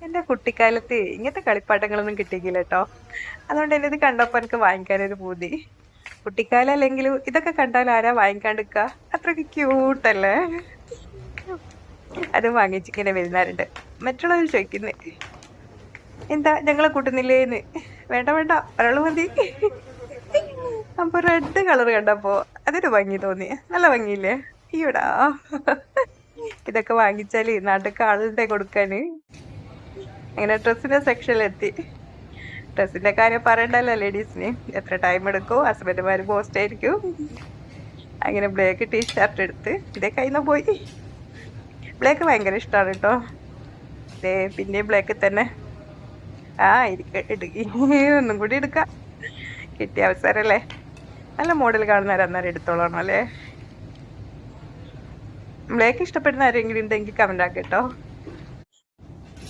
എൻ്റെ കുട്ടിക്കാലത്ത് ഇങ്ങനത്തെ കളിപ്പാട്ടങ്ങളൊന്നും കിട്ടിയില്ല കേട്ടോ. അതുകൊണ്ട് തന്നെ ഇത് കണ്ടപ്പോൾ എനിക്ക് വാങ്ങിക്കാനൊരു പൂതി. കുട്ടിക്കാലം അല്ലെങ്കിലും ഇതൊക്കെ കണ്ടാൽ ആരാ വാങ്ങിക്കാണ്ടിരിക്കുക? അത്രയ്ക്ക് ക്യൂട്ടല്ലേ? അത് വാങ്ങിച്ചിങ്ങനെ വരുന്നാറുണ്ട്. മറ്റുള്ളവർ ചോദിക്കുന്നേ എന്താ ഞങ്ങളെ കൂട്ടുന്നില്ലേന്ന്. വേണ്ട വേണ്ട, ഒരാള് മതി. അപ്പൊ റെഡ് കളർ കണ്ടപ്പോ അതൊരു ഭംഗി തോന്നി. നല്ല ഭംഗിയില്ലേ? ഈടാ, ഇതൊക്കെ വാങ്ങിച്ചാല് നാട്ടിലൊക്കെ ആളുടെ കൊടുക്കാന്. അങ്ങനെ ഡ്രസ്സിന്റെ സെക്ഷനിലെത്തി. ഡ്രസ്സിന്റെ കാര്യം പറയണ്ടല്ലോ ലേഡീസിന്. എത്ര ടൈം എടുക്കും, ഹസ്ബൻഡുമാര് പോസ്റ്റ് ആയിരിക്കും. അങ്ങനെ ബ്ലാക്ക് ടീഷർട്ട് എടുത്ത് ഇതേ കയ്യിൽ പോയി. ബ്ലാക്ക് ഭയങ്കര ഇഷ്ടമാണ് കേട്ടോ. ദേ പിന്നെയും ബ്ലാക്ക് തന്നെ. ആ ഒന്നും കൂടി എടുക്കാം. കിട്ടിയ അവസരല്ലേ. നല്ല മോഡൽ കാണുന്നവർ അന്നേരം എടുത്തോളണം അല്ലേ. ബ്ലാക്ക് ഇഷ്ടപ്പെടുന്ന ആരെങ്കിലും ഉണ്ടെങ്കിൽ കമന്റ് ആക്കട്ടോ.